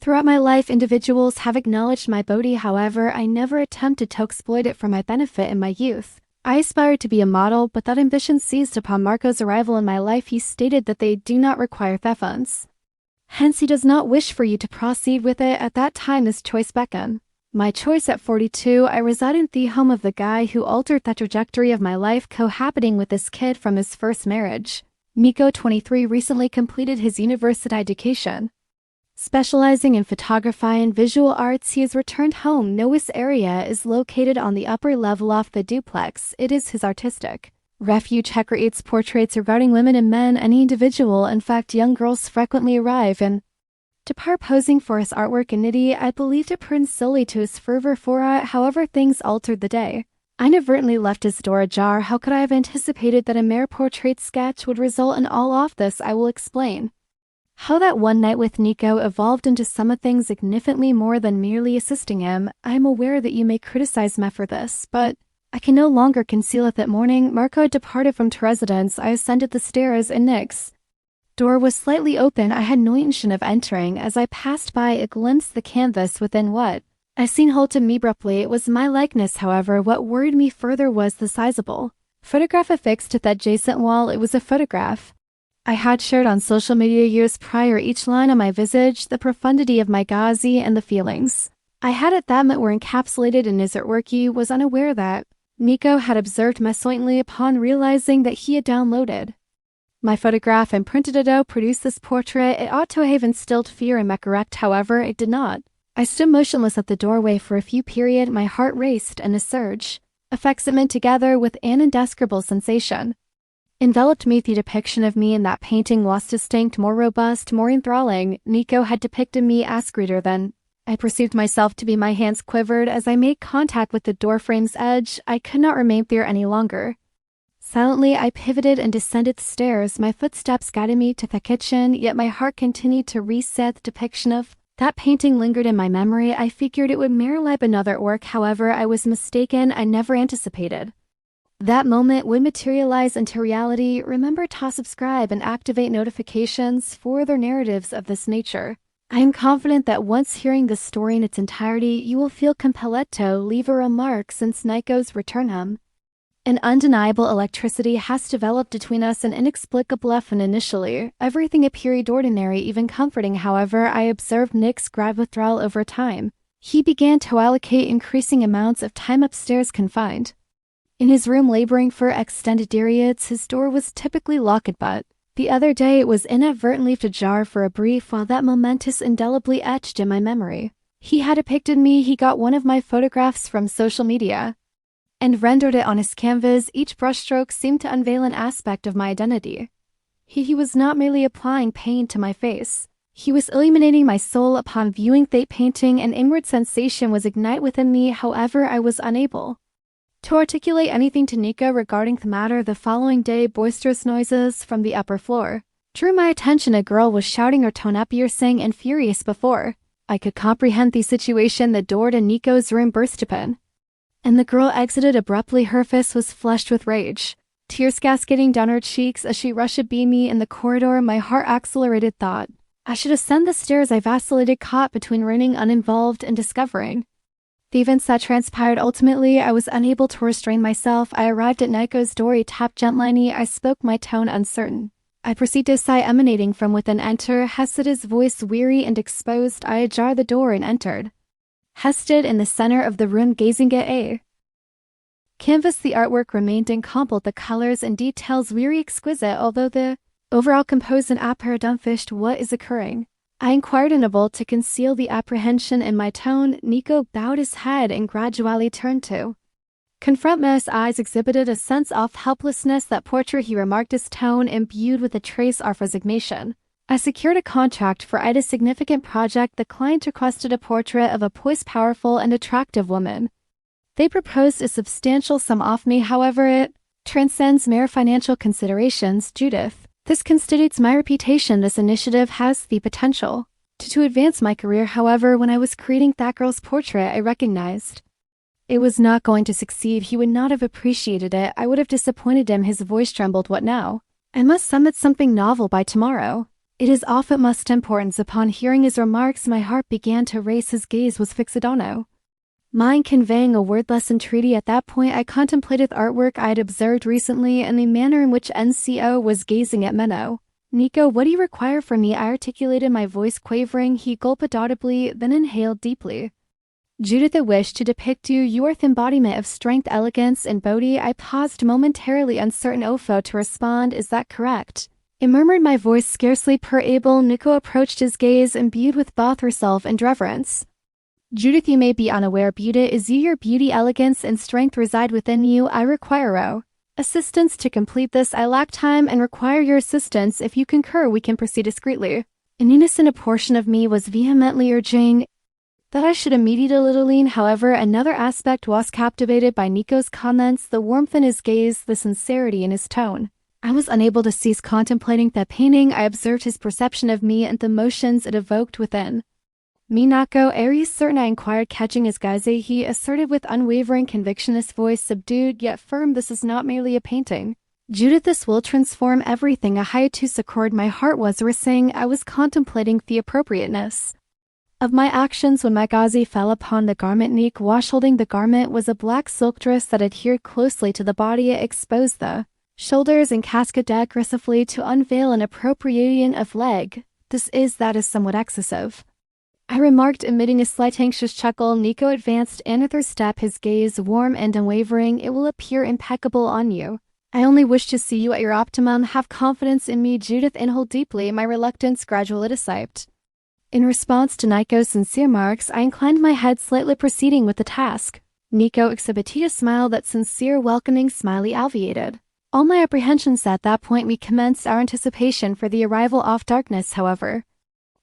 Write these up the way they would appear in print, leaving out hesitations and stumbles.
Throughout my life, individuals have acknowledged my beauty, however, I never attempted to exploit it for my benefit in my youth. I aspired to be a model, but that ambition ceased upon Marco's arrival in my life. He stated that they do not require funds. Hence, he does not wish for you to proceed with it. At that time, his choice beckoned. My choice at 42, I reside in the home of the guy who altered the trajectory of my life, cohabiting with this kid from his first marriage. Miko, 23, recently completed his university education. Specializing in photography and visual arts, he has returned home. Noah's area is located on the upper level of the duplex. It is his artistic refuge. He creates portraits regarding women and men, any individual. In fact, young girls frequently arrive and depart posing for his artwork in Nitty. I believed it prudent solely to his fervor for it. However, things altered the day. I inadvertently left his door ajar. How could I have anticipated that a mere portrait sketch would result in all of this? I will explain. How that one night with Nico evolved into some things significantly more than merely assisting him. I am aware that you may criticize me for this, but I can no longer conceal it. That morning, Marco had departed from his residence. I ascended the stairs and Nick's door was slightly open. I had no intention of entering. As I passed by, I glimpsed the canvas within what I seen halted me abruptly. It was my likeness, however. What worried me further was the sizable photograph affixed to that adjacent wall. It was a photograph I had shared on social media years prior. Each line on my visage, the profundity of my gaze, and the feelings I had at that moment were encapsulated in his artwork. He was unaware that Nico had observed me silently. Upon realizing that he had downloaded my photograph and printed it out, produced this portrait. It ought to have instilled fear in me, correct? However, it did not. I stood motionless at the doorway for a few periods. My heart raced, and a surge of excitement together with an indescribable sensation enveloped me. The depiction of me in that painting was distinct, more robust, more enthralling. Nico had depicted me as greater than I perceived myself to be. My hands quivered as I made contact with the doorframe's edge. I could not remain there any longer. Silently, I pivoted and descended the stairs. My footsteps guided me to the kitchen, yet my heart continued to reset. The depiction of that painting lingered in my memory. I figured it would merely be another work. However, I was mistaken. I never anticipated that moment would materialize into reality. Remember to subscribe and activate notifications for other narratives of this nature. I am confident that once hearing the story in its entirety, you will feel compelled to leave a remark. Since Nico's return home, an undeniable electricity has developed between us, an inexplicable and initially, everything appeared ordinary, even comforting. However, I observed Nick's grad withdrawal over time. He began to allocate increasing amounts of time upstairs, confined in his room, laboring for extended periods. His door was typically locked, but the other day it was inadvertently left ajar for a brief while. That momentous indelibly etched in my memory. He had depicted me. He got one of my photographs from social media and rendered it on his canvas. Each brushstroke seemed to unveil an aspect of my identity. He was not merely applying paint to my face. He was illuminating my soul. Upon viewing that painting, an inward sensation was ignited within me. However, I was unable to articulate anything to Nico regarding the matter. The following day, boisterous noises from the upper floor drew my attention. A girl was shouting her tone up, piercing and furious. Before I could comprehend the situation, the door to Nico's room burst open, and the girl exited abruptly. Her face was flushed with rage, tears cascading down her cheeks as she rushed to beat me in the corridor. My heart accelerated. Thought I should ascend the stairs. I vacillated, caught between remaining uninvolved and discovering the events that transpired. Ultimately, I was unable to restrain myself. I arrived at Nico's door. He tapped gently. I spoke, my tone uncertain. I perceived a sigh emanating from within. Enter. Hesita's voice, weary and exposed. I ajar the door and entered. Hess stood in the center of the room, gazing at a canvas. The artwork remained incomplete, the colors and details very exquisite, although the overall composed and dumbfished. What is occurring? I inquired, unable to conceal the apprehension in my tone. Nico bowed his head and gradually turned to confront me. His eyes exhibited a sense of helplessness. That portrait, he remarked, his tone imbued with a trace of resignation. I secured a contract for a significant project. The client requested a portrait of a poised, powerful, and attractive woman. They proposed a substantial sum off me. However, it transcends mere financial considerations. Judith, this constitutes my reputation. This initiative has the potential to advance my career. However, when I was creating that girl's portrait, I recognized it was not going to succeed. He would not have appreciated it. I would have disappointed him. His voice trembled. What now? I must submit something novel by tomorrow. It is of utmost importance. Upon hearing his remarks, my heart began to race. His gaze was fixed on Ono, mine conveying a wordless entreaty. At that point, I contemplated the artwork I had observed recently and the manner in which NCO was gazing at Menno. Nico, what do you require from me? I articulated, my voice quavering. He gulped audibly, then inhaled deeply. Judith, a wish to depict you. You are the embodiment of strength, elegance, and beauty. I paused momentarily, uncertain to respond. Is that correct? I murmured, my voice scarcely able. Nico approached, his gaze imbued with both herself and reverence. Judith, you may be unaware, beauty is you. Your beauty, elegance, and strength reside within you. I require assistance to complete this. I lack time and require your assistance. If you concur, we can proceed discreetly. In unison, a portion of me was vehemently urging that I should immediately lean. However, another aspect was captivated by Nico's comments, the warmth in his gaze, the sincerity in his tone. I was unable to cease contemplating that painting. I observed his perception of me and the emotions it evoked within me. Nako, are you certain? I inquired, catching his gaze. He asserted with unwavering conviction, his voice subdued yet firm, this is not merely a painting. Judith, this will transform everything. A hiatus occurred. My heart was racing. I was contemplating the appropriateness of my actions when my gaze fell upon the garment. Nick, wash holding the garment, was a black silk dress that adhered closely to the body. It exposed the shoulders and cascaded aggressively to unveil an appropriation of leg. That is somewhat excessive, I remarked, emitting a slight anxious chuckle. Nico advanced another step, his gaze warm and unwavering. It will appear impeccable on you. I only wish to see you at your optimum. Have confidence in me. Judith inhaled deeply, my reluctance gradually dissiped. In response to Nico's sincere remarks, I inclined my head slightly, proceeding with the task. Nico exhibited a smile. That sincere, welcoming smile he alleviated all my apprehensions. At that point, we commenced our anticipation for the arrival of darkness. However,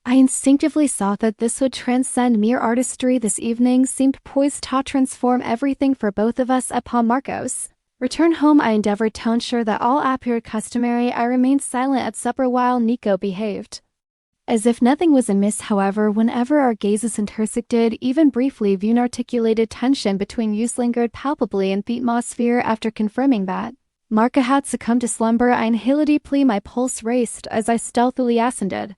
I instinctively saw that this would transcend mere artistry. This evening seemed poised to transform everything for both of us. Upon Marco's return home, I endeavored to ensure that all appeared customary. I remained silent at supper while Nico behaved as if nothing was amiss. However, whenever our gazes intersected, even briefly, the unarticulated tension between us lingered palpably in the atmosphere. After confirming that Marco had succumbed to slumber, I inhaled deeply. My pulse raced as I stealthily ascended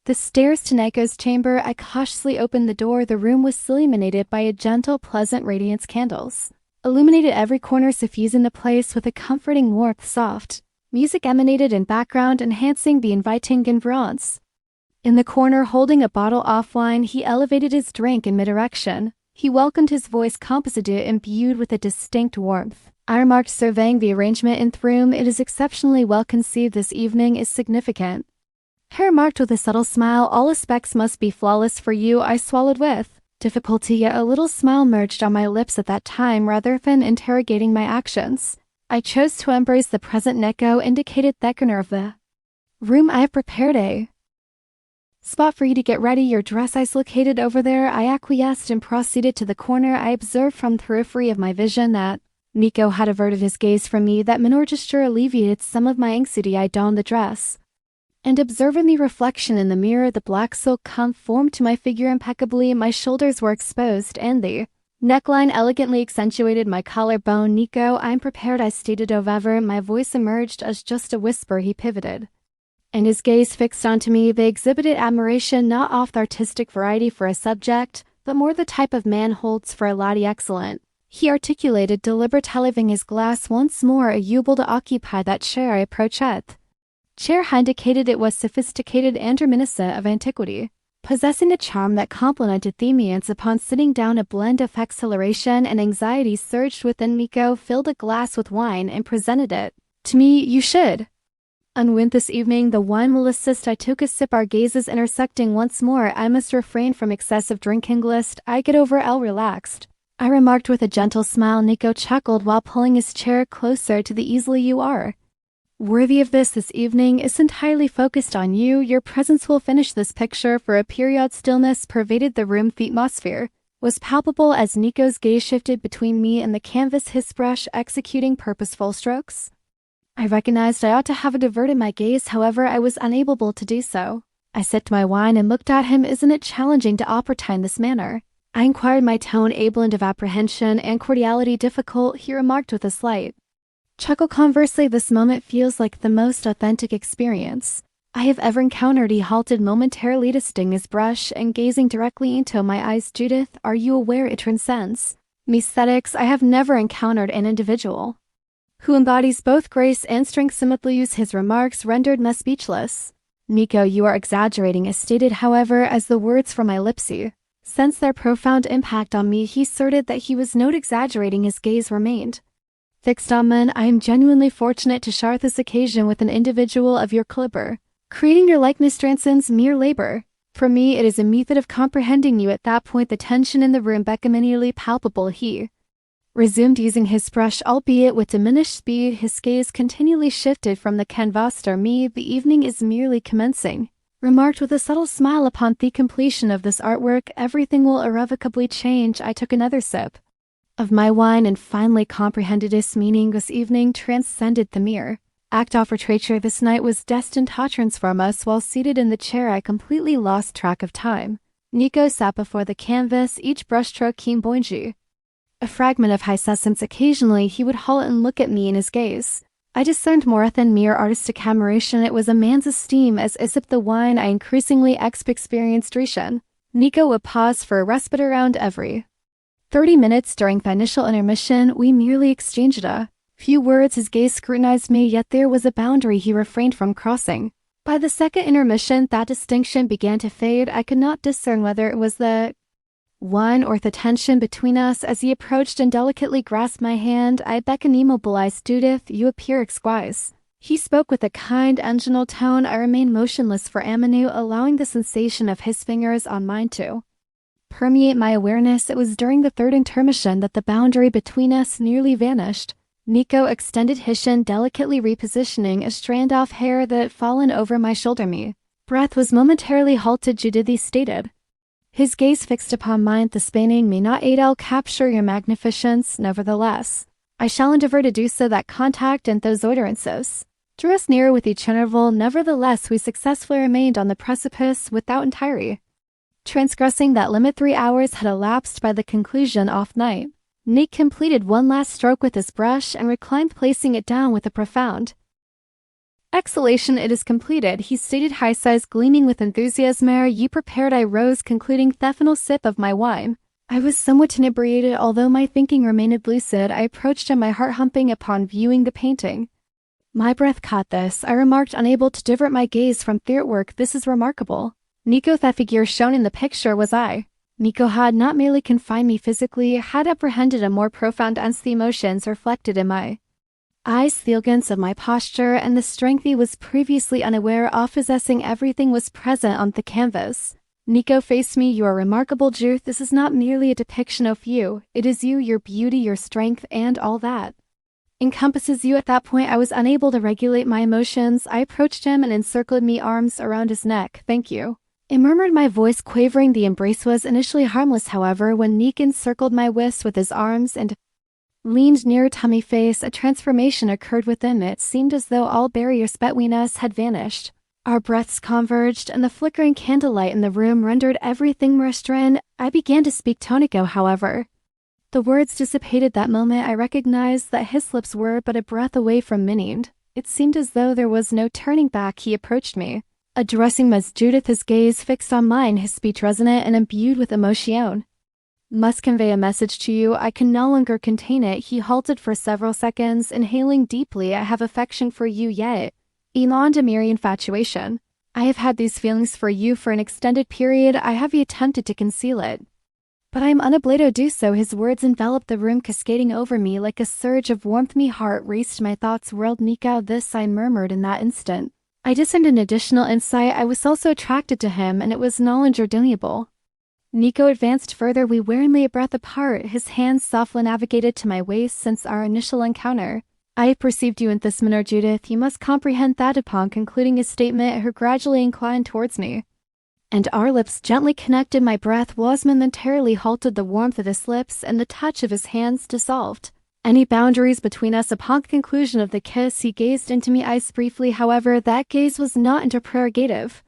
the stairs to Nico's chamber. I cautiously opened the door. The room was illuminated by a gentle, pleasant radiance. Candles illuminated every corner, suffusing the place with a comforting warmth. Soft music emanated in background, enhancing the inviting ambiance. In the corner, holding a bottle of wine, he elevated his drink in mid-erection. He welcomed, his voice composited imbued with a distinct warmth. I remarked, surveying the arrangement in the room. It is exceptionally well conceived. This evening is significant. He remarked with a subtle smile. All aspects must be flawless for you. I swallowed with difficulty, yet a little smile merged on my lips at that time. Rather than interrogating my actions, I chose to embrace the present. Nico indicated the corner of the room. I have prepared a spot for you to get ready. Your dress is located over there. I acquiesced and proceeded to the corner. I observed from the periphery of my vision that Nico had averted his gaze from me. That minor gesture alleviated some of my anxiety. I donned the dress, and observing the reflection in the mirror, the black silk conformed to my figure impeccably. My shoulders were exposed, and the neckline elegantly accentuated my collarbone. Nico, I'm prepared, I stated. However, my voice emerged as just a whisper. He pivoted, and his gaze fixed onto me. They exhibited admiration, not of the artistic variety for a subject, but more the type of man holds for a laddie. Excellent, he articulated, deliberately leaving his glass once more. You able to occupy that chair? I approached it. Chair indicated. It was sophisticated and reminiscent of antiquity, possessing a charm that complemented the ambience. Upon sitting down, a blend of exhilaration and anxiety surged within. Nico filled a glass with wine and presented it to me. You should unwind this evening. The wine will assist. I took a sip, our gazes intersecting once more. I must refrain from excessive drinking lest I get over relaxed, I remarked with a gentle smile. Nico chuckled while pulling his chair closer to the easel. You are worthy of this evening is entirely focused on you. Your presence will finish this picture. For a period, stillness pervaded the room. The atmosphere was palpable as Nico's gaze shifted between me and the canvas, his brush executing purposeful strokes. I recognized I ought to have diverted my gaze, however, I was unable to do so. I sipped my wine and looked at him. Isn't it challenging to operate in this manner? I inquired, my tone ablant of apprehension and cordiality. Difficult, he remarked with a slight chuckle. Conversely, this moment feels like the most authentic experience. I have ever encountered. He halted momentarily to sting his brush and gazing directly into my eyes. Judith, are you aware it transcends me aesthetics? I have never encountered an individual who embodies both grace and strength simultaneously. His remarks rendered me speechless. Nico, you are exaggerating, as stated. However, as the words from my lips sensed their profound impact on me, he asserted that he was not exaggerating. His gaze remained fixed on me. I am genuinely fortunate to share this occasion with an individual of your caliber. Creating your likeness transcends mere labor. For me, it is a method of comprehending you. At that point, the tension in the room became immediately palpable. He resumed using his brush, albeit with diminished speed. His gaze continually shifted from the canvas to me. The evening is merely commencing, remarked with a subtle smile. Upon the completion of this artwork, everything will irrevocably change. I took another sip of my wine and finally comprehended its meaning. This evening transcended the mere act of portraiture. This night was destined to transform us. While seated in the chair, I completely lost track of time. Nico sat before the canvas, each brushstroke keen pointy, a fragment of his essence. Occasionally, he would halt and look at me. In his gaze I discerned more than mere artistic admiration. It was a man's esteem. As I sipped the wine, I increasingly experienced Rishan. Nico would pause for a respite around every 30 minutes. During the initial intermission, we merely exchanged a few words. His gaze scrutinized me, yet there was a boundary he refrained from crossing. By the second intermission, that distinction began to fade. I could not discern whether it was the wine or the tension between us. As he approached and delicately grasped my hand, I beckoned, immobilized. Judith, you appear exquisite. He spoke with a kind, angelic tone. I remained motionless for a minute, allowing the sensation of his fingers on mine to permeate my awareness. It was during the third intermission that the boundary between us nearly vanished. Nico extended his hand, delicately repositioning a strand of hair that had fallen over my shoulder. My breath was momentarily halted. Judith, he stated, his gaze fixed upon mine. The spanning may not aid I'll capture your magnificence. Nevertheless, I shall endeavor to do so. That contact and those utterances drew us nearer with each interval. Nevertheless, we successfully remained on the precipice without entirely transgressing that limit. 3 hours had elapsed by the conclusion of night. Nick completed one last stroke with his brush and reclined, placing it down with a profound exhalation. It is completed, he stated, his eyes gleaming with enthusiasm. Are you prepared? I rose, concluding the final sip of my wine. I was somewhat inebriated, although my thinking remained lucid. I approached him, my heart humping upon viewing the painting. My breath caught this, I remarked, unable to divert my gaze from the artwork. This is remarkable. Nico, the figure shown in the picture was I. Nico had not merely confined me physically, had apprehended a more profound sense. The emotions reflected in my eyes, the elegance of my posture, and the strength he was previously unaware of possessing. Everything was present on the canvas. Nico faced me. You are remarkable, Judith. This is not merely a depiction of you. It is you, your beauty, your strength, and all that encompasses you. At that point, I was unable to regulate my emotions. I approached him and encircled my arms around his neck. Thank you, I murmured, my voice quavering. The embrace was initially harmless, however, when Nick encircled my waist with his arms and leaned near to my face. A transformation occurred within me. It seemed as though all barriers between us had vanished. Our breaths converged, and the flickering candlelight in the room rendered everything restrained. I began to speak to Nico, however. The words dissipated. That moment, I recognized that his lips were but a breath away from meaning. It seemed as though there was no turning back. He approached me, addressing me as Judith, his gaze fixed on mine, his speech resonant and imbued with emotion. Must convey a message to you. I can no longer contain it. He halted for several seconds, inhaling deeply. I have affection for you, yet beyond a mere infatuation. I have had these feelings for you for an extended period. I have attempted to conceal it, but I am unable to do so. His words enveloped the room, cascading over me like a surge of warmth. My heart raced, my thoughts whirled. Nico, this, I murmured in that instant. I discerned an additional insight. I was also attracted to him, and it was knowledge undeniable. Nico advanced further. We were only a breath apart. His hands softly navigated to my waist. Since our initial encounter, I perceived you in this manner, Judith. You must comprehend that. Upon concluding his statement, her gradually inclined towards me, and our lips gently connected. My breath was momentarily halted. The warmth of his lips and the touch of his hands dissolved any boundaries between us. Upon the conclusion of the kiss, he gazed into my eyes briefly. However, that gaze was not interrogative.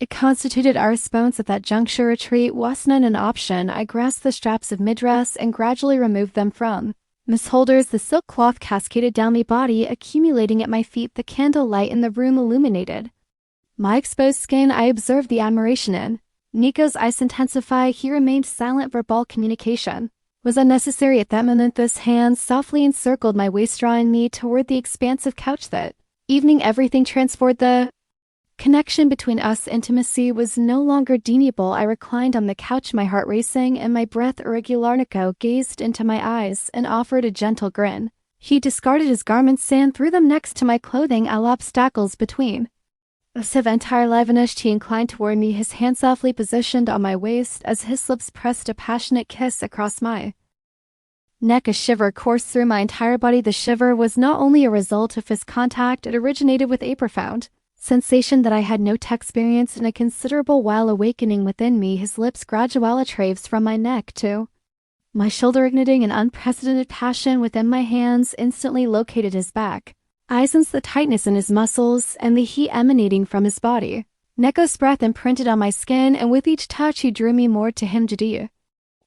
It constituted our response. At that juncture, retreat wasn't an option. I grasped the straps of mid-dress and gradually removed them from Miss Holders. The silk cloth cascaded down my body, accumulating at my feet. The candle light in the room illuminated My exposed skin I observed the admiration in. Nico's eyes intensify, he remained silent. Verbal communication was unnecessary at that moment. This hand softly encircled my waist, drawing me toward the expansive couch that evening. Everything transformed. The connection between us, intimacy, was no longer deniable. I reclined on the couch, my heart racing and my breath irregular. Nico gazed into my eyes and offered a gentle grin. He discarded his garments and threw them next to my clothing, all obstacles between. Of entire livenished, he inclined toward me, his hand softly positioned on my waist as his lips pressed a passionate kiss across my neck. A shiver coursed through my entire body. The shiver was not only a result of his contact, it originated with a profound sensation that I had not experienced in a considerable while. Awakening within me, his lips gradually traversed from my neck to my shoulder, igniting an unprecedented passion within my hands, instantly located his back. I sensed the tightness in his muscles and the heat emanating from his body. Neko's breath imprinted on my skin, and with each touch he drew me more to him. Judea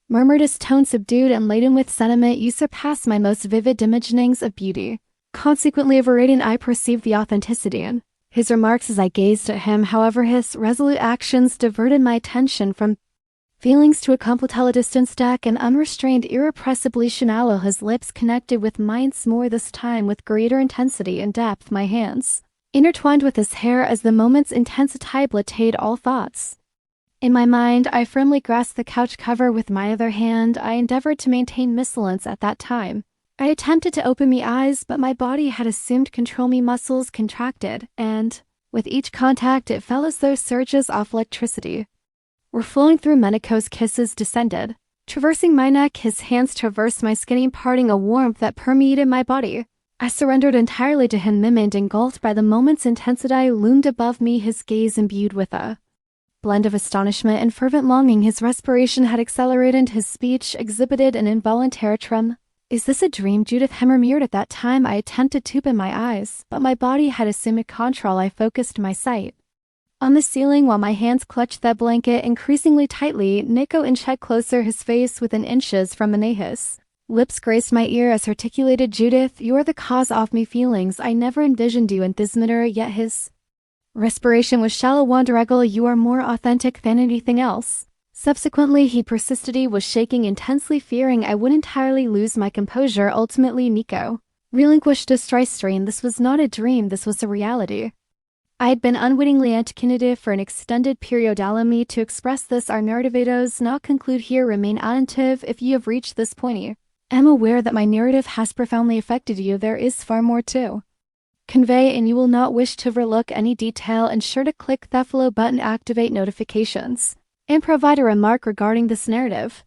murmured, his tone subdued and laden with sentiment. You surpass my most vivid imaginings of beauty. Consequently of a radiant, I perceived the authenticity in his remarks as I gazed at him. However, his resolute actions diverted my attention from feelings to a complete distance. And unrestrained, irrepressibly chanel. His lips connected with mine more, this time with greater intensity and depth. My hands intertwined with his hair as the moment's intensity blighted all thoughts. In my mind, I firmly grasped the couch cover with my other hand. I endeavored to maintain vigilance at that time. I attempted to open my eyes, but my body had assumed control. My muscles contracted, and with each contact it felt as though surges of electricity were flowing through. Meneko's kisses descended, traversing my neck. His hands traversed my skin, imparting a warmth that permeated my body. I surrendered entirely to him, mimicked, engulfed by the moment's intensity. Loomed above me, his gaze imbued with a blend of astonishment and fervent longing. His respiration had accelerated, his speech exhibited an involuntary tremor. Is this a dream? Judith murmured. At that time I attempted to open my eyes, but my body had assumed control. I focused my sight on the ceiling while my hands clutched that blanket increasingly tightly. Nico inched closer, his face within inches from me. His lips grazed my ear as articulated, Judith, you are the cause of me feelings. I never envisioned you in this manner. Yet his respiration was shallow, wonderful. You are more authentic than anything else. Subsequently, he persisted. He was shaking intensely, fearing I would entirely lose my composure. Ultimately, Nico relinquished his restraint. This was not a dream, this was a reality. I had been unwittingly anticonative for an extended period. Allow me to express this. Our narrative does not conclude here. Remain attentive if you have reached this point. I am aware that my narrative has profoundly affected you. There is far more to convey, and you will not wish to overlook any detail. Ensure to click that follow button, activate notifications, and provide a remark regarding this narrative.